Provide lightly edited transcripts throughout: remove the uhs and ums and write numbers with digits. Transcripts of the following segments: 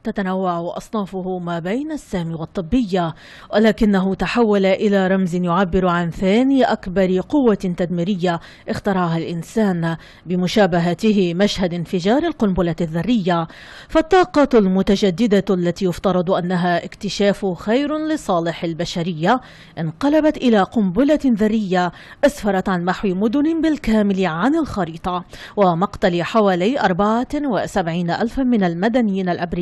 تتنوع أصنافه ما بين السام والطبية، ولكنه تحول إلى رمز يعبر عن ثاني أكبر قوة تدميرية اخترعها الإنسان بمشابهته مشهد انفجار القنبلة الذرية. فالطاقة المتجددة التي يفترض أنها اكتشاف خير لصالح البشرية انقلبت إلى قنبلة ذرية أسفرت عن محو مدن بالكامل عن الخريطة ومقتل حوالي 74 ألفا من المدنيين الأبرياء.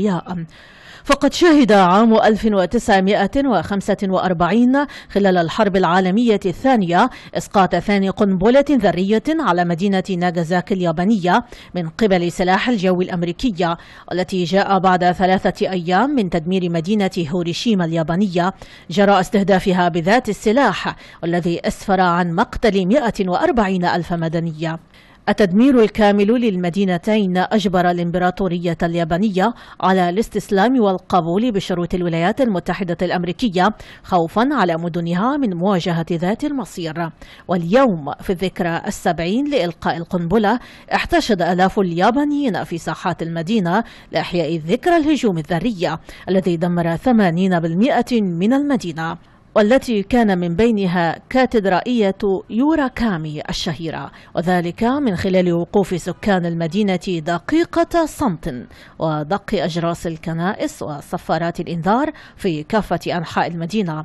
فقد شهد عام 1945 خلال الحرب العالمية الثانية إسقاط ثاني قنبلة ذرية على مدينة ناغازاكي اليابانية من قبل سلاح الجو الأمريكي، والتي جاء بعد 3 أيام من تدمير مدينة هيروشيما اليابانية جراء استهدافها بذات السلاح، والذي أسفر عن مقتل 140 ألف مدني. التدمير الكامل للمدينتين أجبر الإمبراطورية اليابانية على الاستسلام والقبول بشروط الولايات المتحدة الأمريكية خوفا على مدنها من مواجهة ذات المصير. واليوم في الذكرى 70 لإلقاء القنبلة احتشد آلاف اليابانيين في ساحات المدينة لإحياء ذكرى الهجوم الذري الذي دمر 80% من المدينة، والتي كان من بينها كاتدرائية يوراكامي الشهيرة، وذلك من خلال وقوف سكان المدينة دقيقة صمت ودق أجراس الكنائس وصفارات الإنذار في كافة أنحاء المدينة.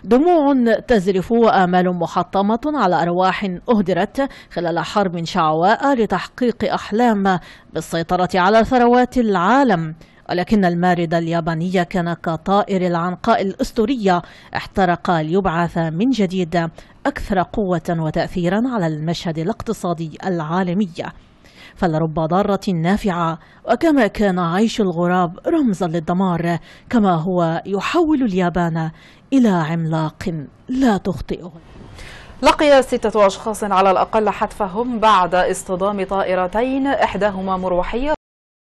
دموع تزرف وآمال محطمة على أرواح أهدرت خلال حرب شعواء لتحقيق أحلام بالسيطرة على ثروات العالم، ولكن المارد الياباني كان كطائر العنقاء الأسطورية احترق ليبعث من جديد أكثر قوة وتأثيرا على المشهد الاقتصادي العالمي. فلرب ضارة نافعة، وكما كان عيش الغراب رمزا للدمار، كما هو يحول اليابان إلى عملاق لا تخطئه. لقي 6 أشخاص على الأقل حتفهم بعد اصطدام طائرتين، إحداهما مروحية